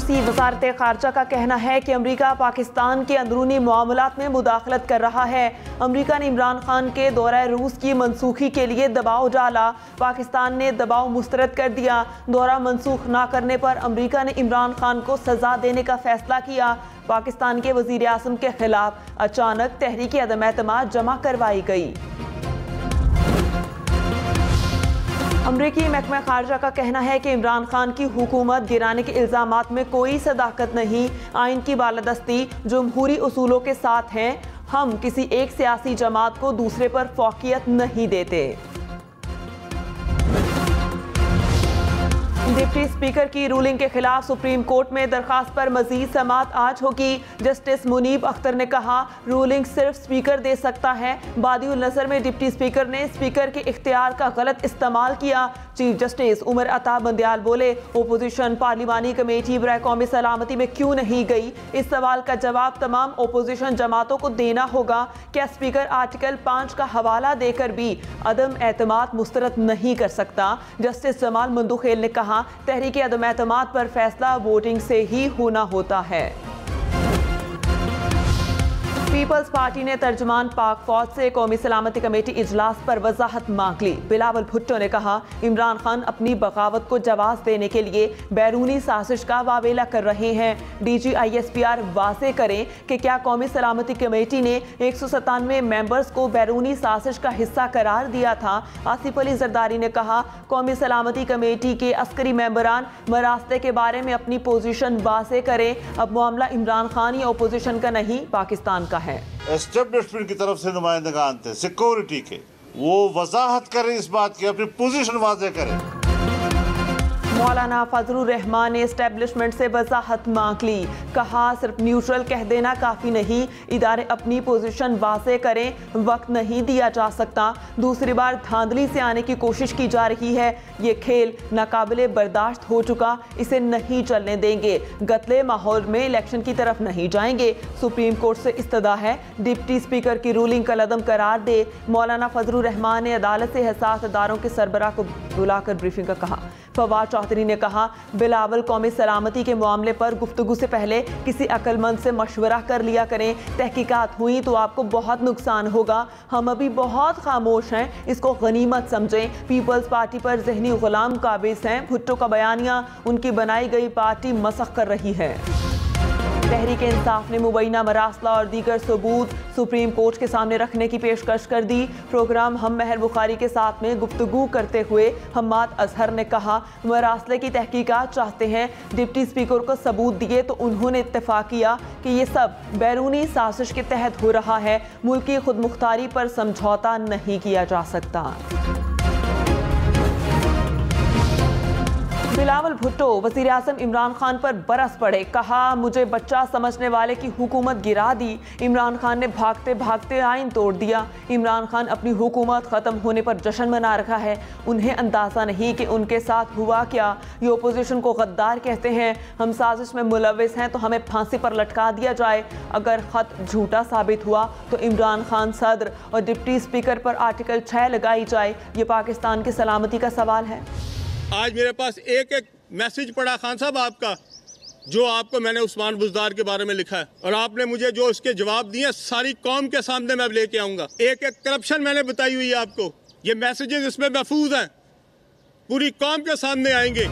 रूसी वज़ारत ख़ारजा का कहना है कि अमरीका पाकिस्तान के अंदरूनी मामलात में मुदाखलत कर रहा है। अमरीका ने इमरान खान के दौरा रूस की मनसूखी के लिए दबाव डाला। पाकिस्तान ने दबाव मुस्तरद कर दिया। दौरा मनसूख ना करने पर अमरीका ने इमरान खान को सज़ा देने का फैसला किया। पाकिस्तान के वज़ीर आज़म के खिलाफ अचानक तहरीक अदम एतमाद जमा करवाई गई। अमरीकी महकमा खारजा का कहना है कि इमरान खान की हुकूमत गिराने के इल्ज़ामात में कोई सदाकत नहीं, आइन की बालादस्ती जमहूरी उसूलों के साथ हैं। हम किसी एक सियासी जमात को दूसरे पर फौकियत नहीं देते। डिप्टी स्पीकर की रूलिंग के खिलाफ सुप्रीम कोर्ट में दरखास्त पर मजीद समाअत आज होगी। जस्टिस मुनीब अख्तर ने कहा, रूलिंग सिर्फ स्पीकर दे सकता है। बादिउल नज़र में डिप्टी स्पीकर ने स्पीकर के इख्तियार का गलत इस्तेमाल किया। चीफ जस्टिस उमर अता बंदयाल बोले, ओपोजिशन पार्लिमानी कमेटी बराए कौमी सलामती में क्यों नहीं गई? इस सवाल का जवाब तमाम ओपोजिशन जमातों को देना होगा। क्या स्पीकर आर्टिकल 5 का हवाला देकर भी अदम एतमाद मुस्तरद नहीं कर सकता? जस्टिस जमाल मंदुखेल ने कहा, तहरीक अदम एतमाद पर फैसला वोटिंग से ही होना होता है। पीपल्स पार्टी ने तर्जुमान पाक फौज से कौमी सलामती कमेटी इजलास पर वजाहत मांग ली। बिलावल भुट्टो ने कहा, इमरान खान अपनी बगावत को जवाब देने के लिए बैरूनी साजिश का वावेला कर रहे हैं। DGISPR वाज़े करें कि क्या कौमी सलामती कमेटी ने 197 मेंबर्स को बैरूनी साजिश का हिस्सा करार दिया था? आसिफ अली जरदारी ने कहा, कौमी सलामती कमेटी के अस्करी मेंबरान मरास्ते के बारे में अपनी पोजीशन वाज़े करें। अब मामला इमरान खान या अपोजिशन का नहीं, पाकिस्तान का है। एस्टेब्लिशमेंट की तरफ से नुमाइंदगान थे सिक्योरिटी के, वो वजाहत करें इस बात की, अपनी पोजीशन वाज़े करें। मौलाना फजलुर रहमान ने एस्टेब्लिशमेंट से वजाहत मांग ली। कहा, सिर्फ न्यूट्रल कह देना काफ़ी नहीं, इदारे अपनी पोजीशन वाज़े करें। वक्त नहीं दिया जा सकता। दूसरी बार धांधली से आने की कोशिश की जा रही है। ये खेल नाकाबिले बर्दाश्त हो चुका, इसे नहीं चलने देंगे। गतले माहौल में इलेक्शन की तरफ नहीं जाएंगे। सुप्रीम कोर्ट से इस्तदा है, डिप्टी स्पीकर की रूलिंग कलअदम करार दे। मौलाना फजलुर रहमान ने अदालत से हसास अदारों के सरबराह को बुलाकर ब्रीफिंग का कहा। फवाद चौधरी ने कहा, बिलावल कौमी सलामती के मामले पर गुफ्तगू से पहले किसी अक्लमंद से मशवरा कर लिया करें। तहकीकात हुई तो आपको बहुत नुकसान होगा। हम अभी बहुत खामोश हैं, इसको गनीमत समझें। पीपल्स पार्टी पर जहनी गुलाम काबिज हैं। भुट्टो का बयानिया उनकी बनाई गई पार्टी मसख कर रही है। तहरीक इंसाफ ने मुबैना मरासला और दीगर सबूत सुप्रीम कोर्ट के सामने रखने की पेशकश कर दी। प्रोग्राम हम महर बुखारी के साथ में गुफ्तगू करते हुए हम्माद अजहर ने कहा, मरासले की तहकीकात चाहते हैं। डिप्टी स्पीकर को सबूत दिए तो उन्होंने इत्तेफाक किया कि ये सब बैरूनी साजिश के तहत हो रहा है। मुल्की खुद मुख्तारी पर समझौता नहीं किया जा सकता। बिलावल भुट्टो वज़ीर आज़म इमरान खान पर बरस पड़े। कहा, मुझे बच्चा समझने वाले की हुकूमत गिरा दी। इमरान खान ने भागते भागते आइन तोड़ दिया। इमरान खान अपनी हुकूमत ख़त्म होने पर जश्न मना रखा है। उन्हें अंदाज़ा नहीं कि उनके साथ हुआ क्या। ये ओपोजिशन को गद्दार कहते हैं। हम साजिश में मुलविस हैं तो हमें फांसी पर लटका दिया जाए। अगर ख़त झूठा साबित हुआ तो इमरान खान सदर और डिप्टी स्पीकर पर आर्टिकल 6 लगाई जाए। ये पाकिस्तान की सलामती का सवाल है। आज मेरे पास एक मैसेज पड़ा खान साहब आपका, जो आपको मैंने उस्मान बुज़दार के बारे में लिखा है, और आपने मुझे जो उसके जवाब दिए सारी कौम के सामने मैं लेके आऊँगा। एक एक करप्शन मैंने बताई हुई है आपको। ये मैसेजेस इसमें महफूज हैं, पूरी कौम के सामने आएंगे।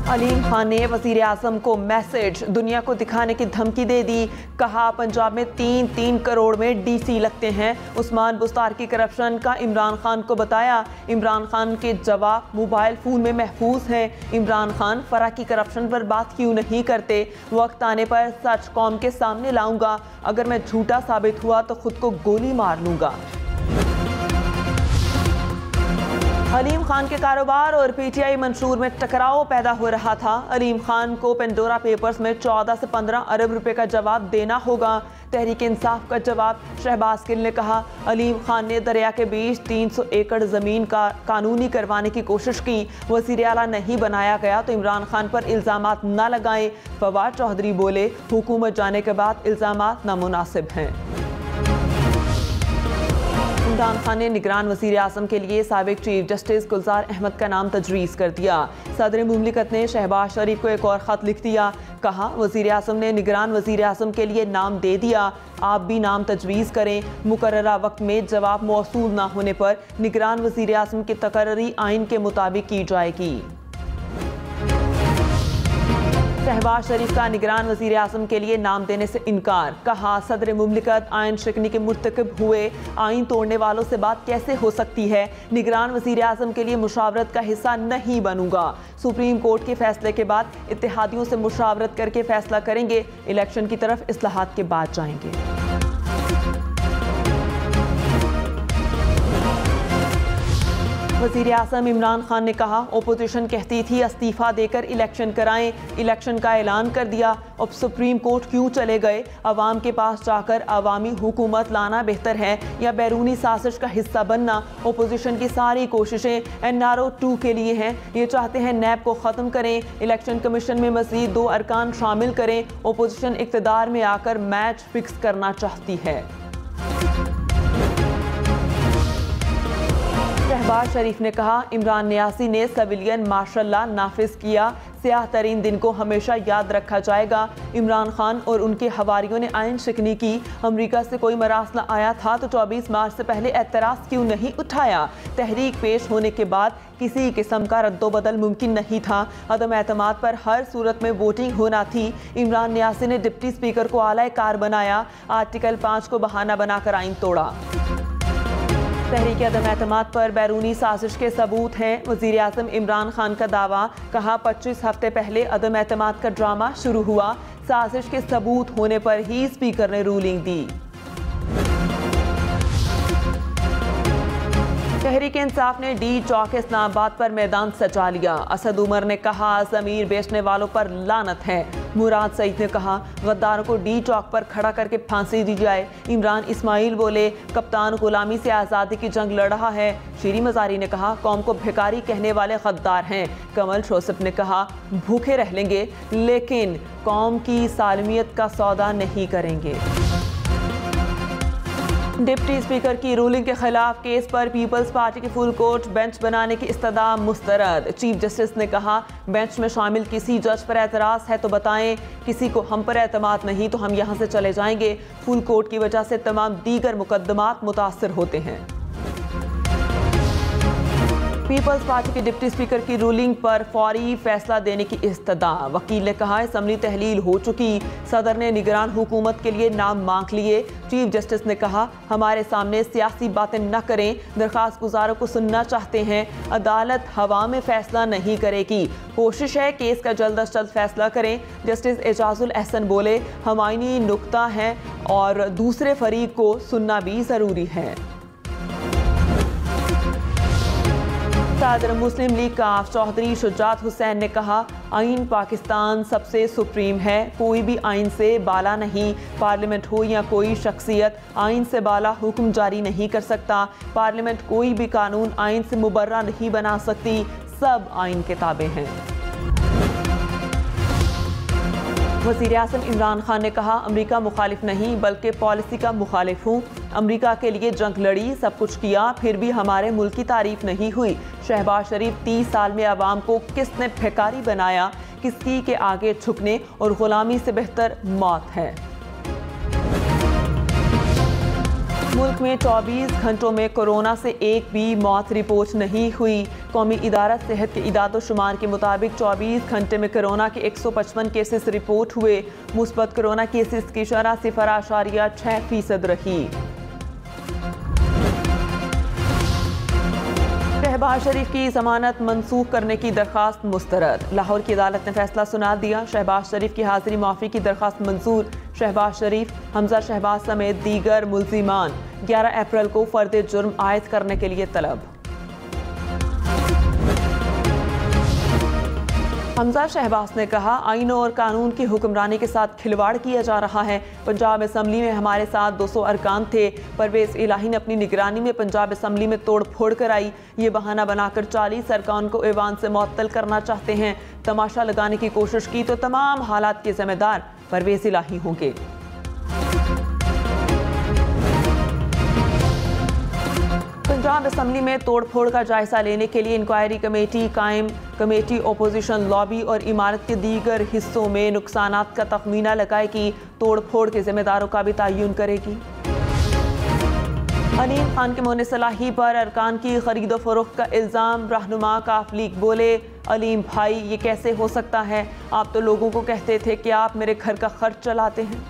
अलीम खान ने वज़ीर आज़म को मैसेज दुनिया को दिखाने की धमकी दे दी। कहा, पंजाब में 3-3 करोड़ में DC लगते हैं। उस्मान बुज़दार की करप्शन का इमरान खान को बताया। इमरान खान के जवाब मोबाइल फ़ोन में महफूज हैं। इमरान खान फरा की करप्शन पर बात क्यों नहीं करते? वक्त आने पर सच कौम के सामने लाऊंगा। अगर मैं झूठा साबित हुआ तो खुद को गोली मार लूँगा। अलीम खान के कारोबार और PTI मंशूर में टकराव पैदा हो रहा था। अलीम खान को पेंडोरा पेपर्स में 14 से 15 अरब रुपए का जवाब देना होगा। तहरीक इंसाफ का जवाब शहबाज गिल ने कहा, अलीम खान ने दरिया के बीच 300 एकड़ ज़मीन का कानूनी करवाने की कोशिश की। वज़ीर आला नहीं बनाया गया तो इमरान खान पर इल्ज़ामात न लगाएं। फवाद चौधरी बोले, हुकूमत जाने के बाद इल्ज़ामात नामुनासिब हैं। इमरान खान ने निगरान वज़ीर आज़म के लिए साबिक चीफ जस्टिस गुलजार अहमद का नाम तजवीज़ कर दिया। सदर मुमलिकत ने शहबाज शरीफ को एक और ख़त लिख दिया। कहा, वज़ीर आज़म ने निगरान वज़ीर आज़म के लिए नाम दे दिया, आप भी नाम तजवीज़ करें। मुकर्ररा वक्त में जवाब मौसूल न होने पर निगरान वज़ीर आज़म की तकर्री आइन के मुताबिक की जाएगी। शहबाज शरीफ का निगरान वज़ीर आज़म के लिए नाम देने से इनकार। कहा, सदर मुमलिकत आइन शिकनी के मुर्तकिब हुए, आइन तोड़ने वालों से बात कैसे हो सकती है। निगरान वज़ीर आज़म के लिए मुशावरत का हिस्सा नहीं बनूंगा। सुप्रीम कोर्ट के फैसले के बाद इत्तेहादियों से मुशावरत करके फैसला करेंगे। इलेक्शन की तरफ इस्लाहात के बाद जाएंगे। वज़ीर आज़म इमरान खान ने कहा, ओपोजिशन कहती थी इस्तीफ़ा देकर इलेक्शन कराएं, इलेक्शन का ऐलान कर दिया, अब सुप्रीम कोर्ट क्यों चले गए। अवाम के पास जाकर अवामी हुकूमत लाना बेहतर है या बैरूनी साजिश का हिस्सा बनना। ओपोजिशन की सारी कोशिशें NRO 2 के लिए हैं। ये चाहते हैं नैब को ख़त्म करें, इलेक्शन कमीशन में मज़ीद 2 अरकान शामिल करें। ओपोजिशन इक़्तिदार में आकर मैच फिक्स करना चाहती है। शहबाज शरीफ ने कहा, इमरान नियासी ने सिविलियन मार्शल लॉ नाफिज किया, स्याह तरीन दिन को हमेशा याद रखा जाएगा। इमरान खान और उनके हवारियों ने आइन शिकनी की। अमरीका से कोई मरासला आया था तो 24 मार्च से पहले एतराज़ क्यों नहीं उठाया। तहरीक पेश होने के बाद किसी किस्म का रद्दोबदल मुमकिन नहीं था। अदम एतमाद पर हर सूरत में वोटिंग होना थी। इमरान नियासी ने डिप्टी स्पीकर को आला कार बनाया, आर्टिकल 5 को बहाना बनाकर आइन तोड़ा। तहरीक अदम एतमाद पर बैरूनी साजिश के सबूत हैं। वज़ीर आज़म इमरान खान का दावा। कहा, 25 हफ्ते पहले अदम एतमाद का ड्रामा शुरू हुआ, साजिश के सबूत होने पर ही स्पीकर ने रूलिंग दी। तहरीक इंसाफ ने डी चौक इस्लामाबाद पर मैदान सजा लिया। असद उमर ने कहा, ज़मीर बेचने वालों पर लानत है। मुराद सईद ने कहा, गद्दारों को डी चौक पर खड़ा करके फांसी दी जाए। इमरान इस्माइल बोले, कप्तान गुलामी से आज़ादी की जंग लड़ रहा है। शीरी मज़ारी ने कहा, कौम को भिखारी कहने वाले गद्दार हैं। कमल शोसफ ने कहा, भूखे रह लेंगे लेकिन कौम की सालमियत का सौदा नहीं करेंगे। डिप्टी स्पीकर की रूलिंग के खिलाफ केस पर पीपल्स पार्टी की फुल कोर्ट बेंच बनाने की इस्तदा मुस्तरद। चीफ जस्टिस ने कहा, बेंच में शामिल किसी जज पर एतराज़ है तो बताएं, किसी को हम पर एतमाद नहीं तो हम यहाँ से चले जाएंगे। फुल कोर्ट की वजह से तमाम दीगर मुकदमात मुतासर होते हैं। पीपल्स पार्टी के डिप्टी स्पीकर की रूलिंग पर फौरी फैसला देने की इस्तदा। वकील ने कहा, असम्बली तहलील हो चुकी, सदर ने निगरान हुकूमत के लिए नाम मांग लिए। चीफ जस्टिस ने कहा, हमारे सामने सियासी बातें न करें, दरख्वास्त गुजारों को सुनना चाहते हैं। अदालत हवा में फैसला नहीं करेगी, कोशिश है केस का जल्द अज जल्द फैसला करें। जस्टिस एजाजुल अहसन बोले, हम आईनी नुक्ता है और दूसरे फरीक को सुनना भी ज़रूरी है। सदर मुस्लिम लीग का चौधरी शुजात हुसैन ने कहा, आइन पाकिस्तान सबसे सुप्रीम है, कोई भी आइन से बाला नहीं। पार्लियामेंट हो या कोई शख्सियत, आइन से बाला हुक्म जारी नहीं कर सकता। पार्लियामेंट कोई भी कानून आइन से मुबर्रा नहीं बना सकती, सब आइन के ताबे हैं। वज़ीर आज़म इमरान खान ने कहा, अमरीका मुखालिफ नहीं बल्कि पॉलिसी का मुखालिफ हूँ। अमरीका के लिए जंग लड़ी, सब कुछ किया, फिर भी हमारे मुल्क की तारीफ नहीं हुई। शहबाज शरीफ 30 साल में अवाम को किसने भिखारी बनाया। किसी के आगे झुकने और गुलामी से बेहतर मौत है। मुल्क में 24 घंटों में कोरोना से एक भी मौत रिपोर्ट नहीं हुई। कौमी इदारा सेहत के इदाद शुमार के मुताबिक 24 घंटे में कोरोना के 155 केसेस रिपोर्ट हुए। मुस्बत कोरोना केसेस की शरह 0.6% रही। शहबाज शरीफ की जमानत मनसूख करने की दरख्वास्त मुस्तरद। लाहौर की अदालत ने फैसला सुना दिया। शहबाज शरीफ की हाजिरी माफ़ी की दरख्वास्त मंजूर। शहबाज शरीफ, हमजा शहबाज समेत दीगर मुल्जिमान 11 अप्रैल को फर्द जुर्म आयद करने के लिए तलब। हमजा शहबाज ने कहा, आइनों और कानून की हुक्मरानी के साथ खिलवाड़ किया जा रहा है। पंजाब असम्बली में हमारे साथ 200 अरकान थे। परवेज़ इलाही ने अपनी निगरानी में पंजाब असम्बली में तोड़ फोड़ कराई। ये बहाना बनाकर 40 अरकान को ऐवान से मुअत्तल करना चाहते हैं। तमाशा लगाने की कोशिश की तो तमाम हालात के जिम्मेदार परवेज़ इलाही होंगे। पंजाब असम्बली में तोड़फोड़ का जायजा लेने के लिए इंक्वायरी कमेटी कायम। कमेटी ओपोजिशन लॉबी और इमारत के दीगर हिस्सों में नुकसानात का तखमीना लगाएगी। तोड़फोड़ के जिम्मेदारों का भी तयन करेगी। अलीम खान के मोहन सलाही पर अरकान की खरीदो फरोख्त का इल्ज़ाम। रहनुमा काफ लीग बोले, अलीम भाई ये कैसे हो सकता है? आप तो लोगों को कहते थे कि आप मेरे घर का खर्च चलाते हैं।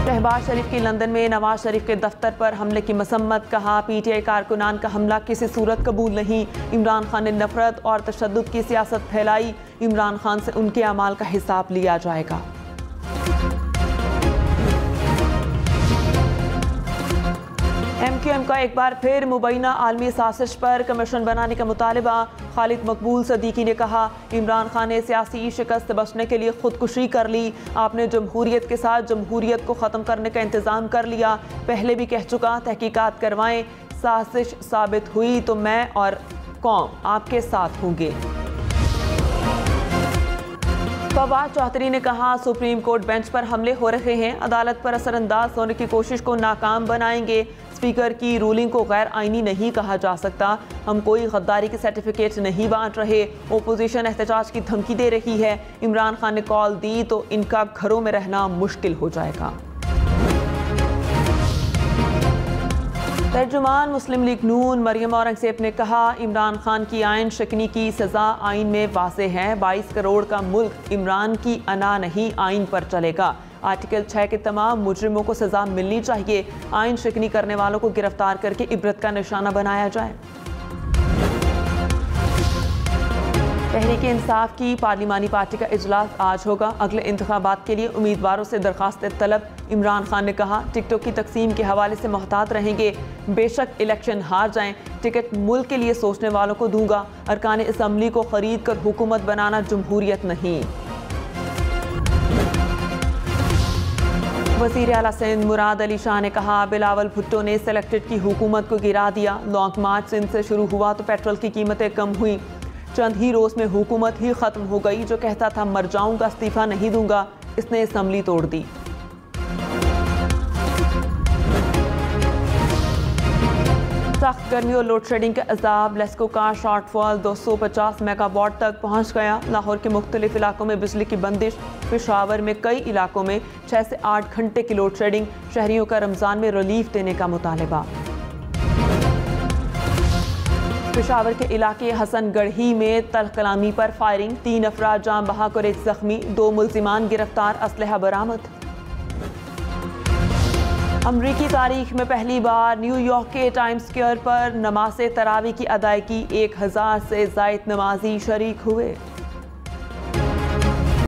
शहबाज शरीफ की लंदन में नवाज शरीफ के दफ्तर पर हमले की मसम्मत। कहा, पीटीआई कारकुनान का हमला किसी सूरत कबूल नहीं। इमरान खान ने नफरत और तशद्दुद की सियासत फैलाई। इमरान खान से उनके अमाल का हिसाब लिया जाएगा। MQM का एक बार फिर मुबैना आलमी साजिश पर कमीशन बनाने का मुतालबा। खालिद मकबूल सदीकी ने कहा, इमरान खान ने सियासी शिकस्त से बचने के लिए खुदकुशी कर ली। आपने जमहूरियत के साथ जमहूरियत को ख़त्म करने का इंतज़ाम कर लिया। पहले भी कह चुका, तहकीकात करवाएं। साजिश साबित हुई तो मैं और कौम आपके साथ होंगे। फवाद चौधरी ने कहा, सुप्रीम कोर्ट बेंच पर हमले हो रहे हैं, अदालत पर असरअंदाज होने की कोशिश को नाकाम बनाएंगे। स्पीकर की रूलिंग को गैर आईनी नहीं कहा जा सकता। हम कोई गद्दारी के सर्टिफिकेट नहीं बांट रहे। ओपोजिशन एहतजाज की धमकी दे रही है। इमरान खान ने कॉल दी तो इनका घरों में रहना मुश्किल हो जाएगा। तर्जुमान मुस्लिम लीग नून मरियम औरंगजेब ने कहा, इमरान खान की आयन शिकनी की सज़ा आइन में वाज़ेह है। 22 करोड़ का मुल्क इमरान की अना नहीं आइन पर चलेगा। आर्टिकल 6 के तमाम मुजरिमों को सज़ा मिलनी चाहिए। आइन शिकनी करने वालों को गिरफ्तार करके इबरत का निशाना बनाया जाए। तहरीक इंसाफ की पार्लिमानी पार्टी का इजलास आज होगा। अगले इंतखाबात के लिए उम्मीदवारों से दरखास्त तलब। इमरान खान ने कहा, टिकटों की तकसीम के हवाले से मोहतात रहेंगे। बेशक इलेक्शन हार जाएं, टिकट मुल्क के लिए सोचने वालों को दूंगा। अरकान असम्बली को खरीद कर हुकूमत बनाना जमहूरियत नहीं। वज़ीर आला सिंध मुराद अली शाह ने कहा, बिलावल भुट्टो ने सेलेक्टेड की हुकूमत को गिरा दिया। लॉन्ग मार्च सिंध से शुरू हुआ तो पेट्रोल की कीमतें कम हुई। चंद ही रोज में हुकूमत ही खत्म हो गई। जो कहता था मर जाऊंगा, इस्तीफा नहीं दूंगा, इसने असम्बली तोड़ दी। सख्त गर्मी और लोड शेडिंग का अजाब। लेस्को का शॉर्टफॉल 250 मेगावाट तक पहुंच गया। लाहौर के मुख्तलिफ इलाकों में बिजली की बंदिश। पेशावर में कई इलाकों में 6 से 8 घंटे की लोड शेडिंग। शहरियों का रमज़ान में रिलीफ देने का मुतालबा। पेशावर के इलाके हसन गढ़ी में तल्ख कलामी पर फायरिंग। 3 अफराद जान बहक और 1 जख्मी। 2 मुल्जिमान गिरफ्तार, असलहा बरामद। अमरीकी तारीख में पहली बार न्यूयॉर्क के टाइम्स स्क्वायर पर नमाज़ तरावी की अदायगी। 1000 से ज़ायद नमाजी शरीक हुए।